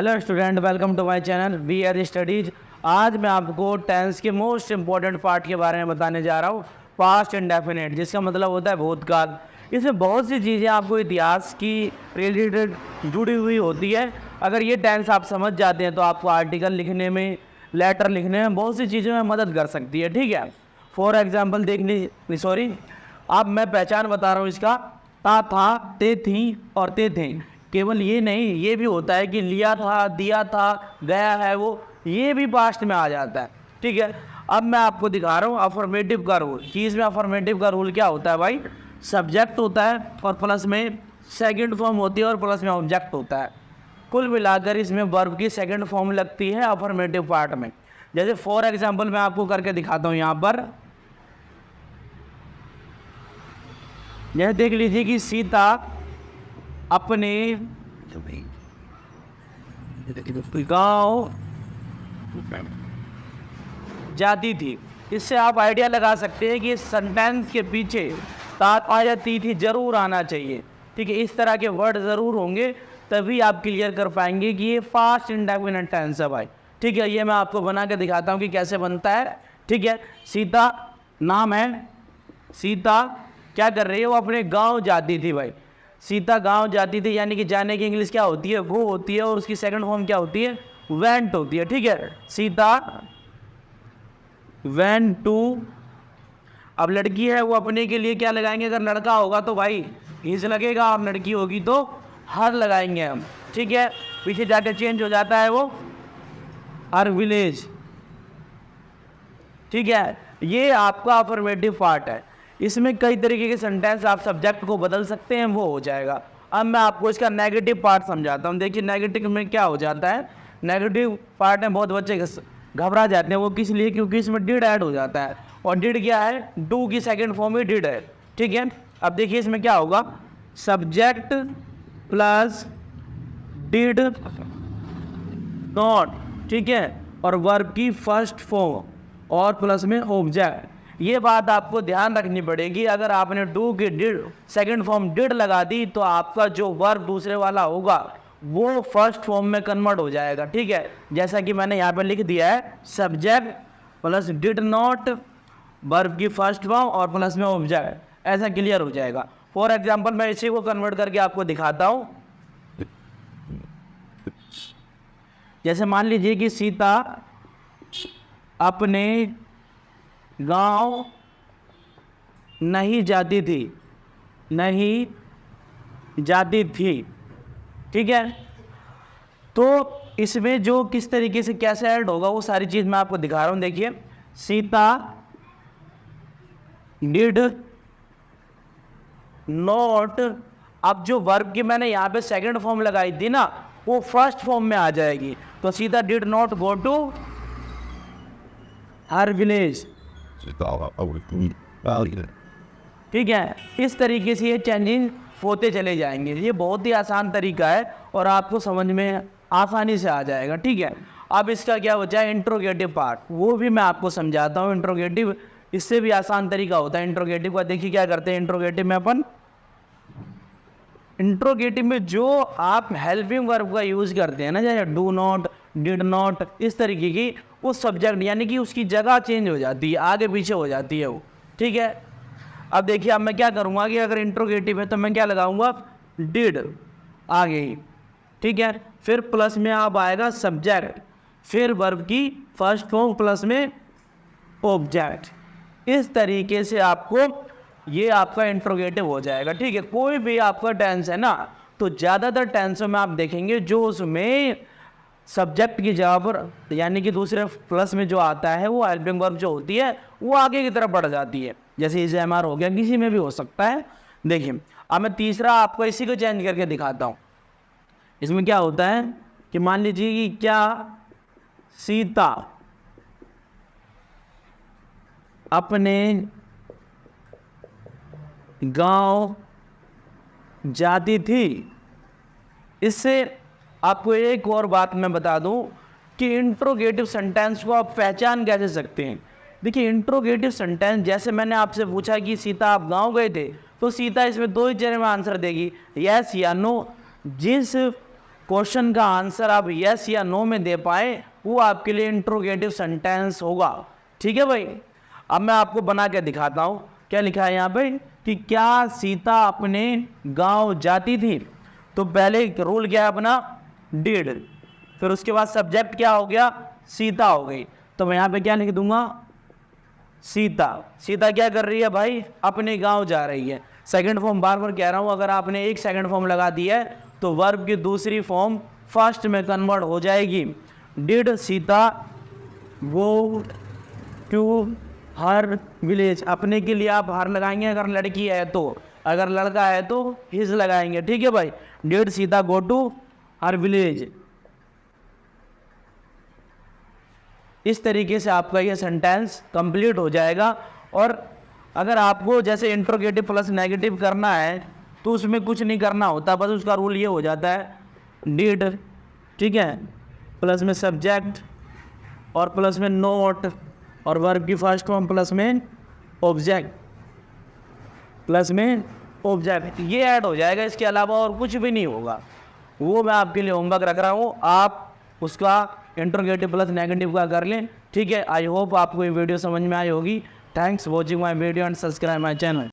Hello student, welcome to my channel we are studies. आज मैं आपको टेंस के मोस्ट इंपॉर्टेंट पार्ट के बारे में बताने जा रहा हूँ, पास्ट इंडेफिनिट, जिसका मतलब होता है भूतकाल। इसमें बहुत सी चीज़ें आपको इतिहास की रिलेटेड जुड़ी हुई होती है। अगर ये टेंस आप समझ जाते हैं तो आपको आर्टिकल लिखने में, लेटर लिखने में, बहुत सी चीज़ों में मदद कर सकती है। ठीक है, फॉर एग्जाम्पल मैं पहचान बता रहा हूँ इसका, था, ते थी और ते थे। केवल ये नहीं, ये भी होता है कि लिया था, दिया था, गया है वो, ये भी पास्ट में आ जाता है। ठीक है, अब मैं आपको दिखा रहा हूँ अफर्मेटिव का रूल कि इसमें अफर्मेटिव का रूल क्या होता है। भाई, सब्जेक्ट होता है और प्लस में सेकंड फॉर्म होती है और प्लस में ऑब्जेक्ट होता है। कुल मिलाकर इसमें वर्ब की सेकंड फॉर्म लगती है अफर्मेटिव पार्ट में। जैसे फॉर एग्जाम्पल मैं आपको करके दिखाता हूँ यहाँ पर। यह देख लीजिए कि सीता अपने गांव जाती थी। इससे आप आइडिया लगा सकते हैं कि इस सेंटेंस के पीछे तात आ जाती थी जरूर आना चाहिए। ठीक है, इस तरह के वर्ड ज़रूर होंगे, तभी आप क्लियर कर पाएंगे कि ये फास्ट इंडेफिनिट टेंस है भाई। ठीक है, ये मैं आपको बना के दिखाता हूँ कि कैसे बनता है। ठीक है, सीता नाम है, सीता क्या कर रही है, वो अपने गांव जाती थी। भाई, सीता गांव जाती थी, यानी कि जाने की इंग्लिश क्या होती है, वो होती है, और उसकी सेकंड फॉर्म क्या होती है, वेंट होती है। ठीक है, सीता वेंट टू। अब लड़की है, वो अपने के लिए क्या लगाएंगे, अगर लड़का होगा तो भाई इज लगेगा, और लड़की होगी तो हर लगाएंगे हम। ठीक है, पीछे जाकर चेंज हो जाता है वो हर विलेज। ठीक है, ये आपका अफर्मेटिव पार्ट है। इसमें कई तरीके के सेंटेंस आप सब्जेक्ट को बदल सकते हैं, वो हो जाएगा। अब मैं आपको इसका नेगेटिव पार्ट समझाता हूँ। देखिए नेगेटिव में क्या हो जाता है, नेगेटिव पार्ट में बहुत बच्चे घबरा जाते हैं। वो किस लिए, क्योंकि इसमें डिड ऐड हो जाता है, और डिड क्या है, डू की सेकेंड फॉर्म में डिड है। ठीक है, अब देखिए इसमें क्या होगा, सब्जेक्ट प्लस डिड नॉट। ठीक है, और वर्ब की फर्स्ट फॉर्म और प्लस में ऑब्जेक्ट। ये बात आपको ध्यान रखनी पड़ेगी। अगर आपने डू की डिड सेकंड फॉर्म डिड लगा दी तो आपका जो वर्ब दूसरे वाला होगा वो फर्स्ट फॉर्म में कन्वर्ट हो जाएगा। ठीक है, जैसा कि मैंने यहाँ पे लिख दिया है, subject plus did not, verb की फर्स्ट फॉर्म और प्लस में ऑब्जेक्ट, ऐसा क्लियर हो जाएगा। फॉर एग्जाम्पल मैं इसी को कन्वर्ट करके आपको दिखाता हूँ। जैसे मान लीजिए कि सीता अपने गांव नहीं जाती थी, नहीं जाती थी। ठीक है, तो इसमें जो किस तरीके से कैसे ऐड होगा वो सारी चीज़ मैं आपको दिखा रहा हूँ। देखिए, सीता डिड नॉट। अब जो वर्ब की मैंने यहाँ पे सेकंड फॉर्म लगाई थी ना, वो फर्स्ट फॉर्म में आ जाएगी। तो Sita did not go to her village. ठीक है, इस तरीके से ये चेंजिंग होते चले जाएंगे। ये बहुत ही आसान तरीका है और आपको समझ में आसानी से आ जाएगा। ठीक है, अब इसका क्या हो जाए, इंट्रोगेटिव पार्ट, वो भी मैं आपको समझाता हूँ। इंट्रोगेटिव इससे भी आसान तरीका होता है इंट्रोगेटिव का। देखिए क्या करते हैं इंट्रोगेटिव में अपन, इंट्रोगेटिव में जो आप हेल्पिंग वर्ब का यूज़ करते हैं ना, जैसे डू नॉट, डिड नॉट, इस तरीके की, वो सब्जेक्ट यानी कि उसकी जगह चेंज हो जाती है, आगे पीछे हो जाती है वो। ठीक है, अब देखिए, अब मैं क्या करूँगा कि अगर इंट्रोगेटिव है तो मैं क्या लगाऊंगा, डिड आगे ही। ठीक है, फिर प्लस में अब आएगा सब्जेक्ट, फिर वर्ब की फर्स्ट फॉर्म प्लस में ऑब्जेक्ट। इस तरीके से आपको ये आपका इंट्रोगेटिव हो जाएगा। ठीक है, कोई भी आपका टेंस है ना, तो ज़्यादातर टेंसों में आप देखेंगे जो उसमें सब्जेक्ट की जगह पर यानी कि दूसरे प्लस में जो आता है वो हेल्पिंग वर्ब जो होती है वो आगे की तरफ बढ़ जाती है। जैसे इज एम आर हो गया, किसी में भी हो सकता है। देखिए, अब मैं तीसरा आपको इसी को चेंज करके दिखाता हूँ। इसमें क्या होता है कि मान लीजिए कि क्या सीता अपने गांव जाती थी। इससे आपको एक और बात मैं बता दूं कि इंट्रोगेटिव सेंटेंस को आप पहचान कैसे सकते हैं। देखिए, इंट्रोगेटिव सेंटेंस, जैसे मैंने आपसे पूछा कि सीता आप गांव गए थे, तो सीता इसमें दो ही चेहरे में आंसर देगी, यस या नो। जिस क्वेश्चन का आंसर आप यस या नो में दे पाए, वो आपके लिए इंट्रोगेटिव सेंटेंस होगा। ठीक है भाई। अब मैं आपको बना के दिखाता हूँ। क्या लिखा है यहाँ पे कि क्या सीता अपने गांव जाती थी। तो पहले रूल क्या है अपना, डिड। फिर उसके बाद सब्जेक्ट क्या हो गया, सीता हो गई। तो मैं यहाँ पे क्या लिख दूंगा, सीता। सीता क्या कर रही है भाई, अपने गांव जा रही है। सेकंड फॉर्म बार बार कह रहा हूँ, अगर आपने एक सेकंड फॉर्म लगा दी है तो वर्ब की दूसरी फॉर्म फर्स्ट में कन्वर्ट हो जाएगी। Did Sita go to her village. अपने के लिए आप हर लगाएंगे अगर लड़की है तो, अगर लड़का है तो हिज लगाएंगे। ठीक है भाई। Did Sita go to her village. इस तरीके से आपका ये सेंटेंस कंप्लीट हो जाएगा। और अगर आपको जैसे इंट्रोगेटिव प्लस नेगेटिव करना है तो उसमें कुछ नहीं करना होता, बस उसका रूल ये हो जाता है, डिड, ठीक है, प्लस में सब्जेक्ट और प्लस में नोट और वर्ब की फर्स्ट फॉर्म प्लस में ऑब्जेक्ट, प्लस में ऑब्जेक्ट, ये ऐड हो जाएगा। इसके अलावा और कुछ भी नहीं होगा। वो मैं आपके लिए होमवर्क रख रहा हूँ, आप उसका इंट्रोगेटिव प्लस नेगेटिव का कर लें। ठीक है। आई होप आपको ये वीडियो समझ में आई होगी। Thanks watching my video and subscribe my channel.